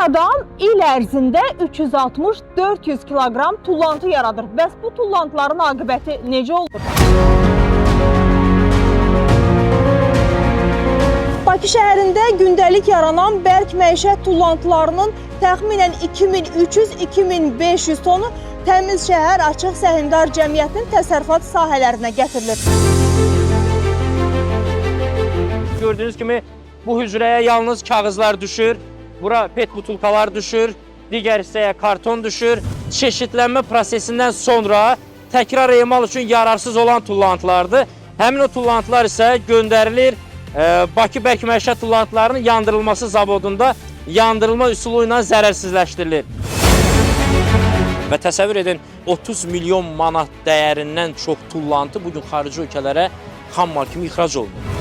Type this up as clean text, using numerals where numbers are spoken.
adam il ərzində 360-400 kiloqram tullantı yaradır. Bəs bu tullantıların aqibəti necə olur? Bakı şəhərində gündəlik yaranan bərk məişət tullantılarının təxminən 2300-2500 tonu Təmiz Şəhər Açıq Səhmdar Cəmiyyətinin təsərrüfat sahələrinə gətirilir. Gördüyünüz kimi bu hücrəyə yalnız kağızlar düşür, bura pet butulkalar düşür, digər hissəyə karton düşür. Çeşidlənmə prosesindən sonra təkrar emal üçün yararsız olan tullantılardır. Həmin o tullantılar isə göndərilir Bakı bərk məişət tullantılarının yandırılması zavodunda yandırılma üsulu ilə zərərsizləşdirilir. Və təsəvvür edin, 30 milyon manat dəyərindən çox tullantı bugün xarici ölkələrə xam mal kimi ixrac olunur.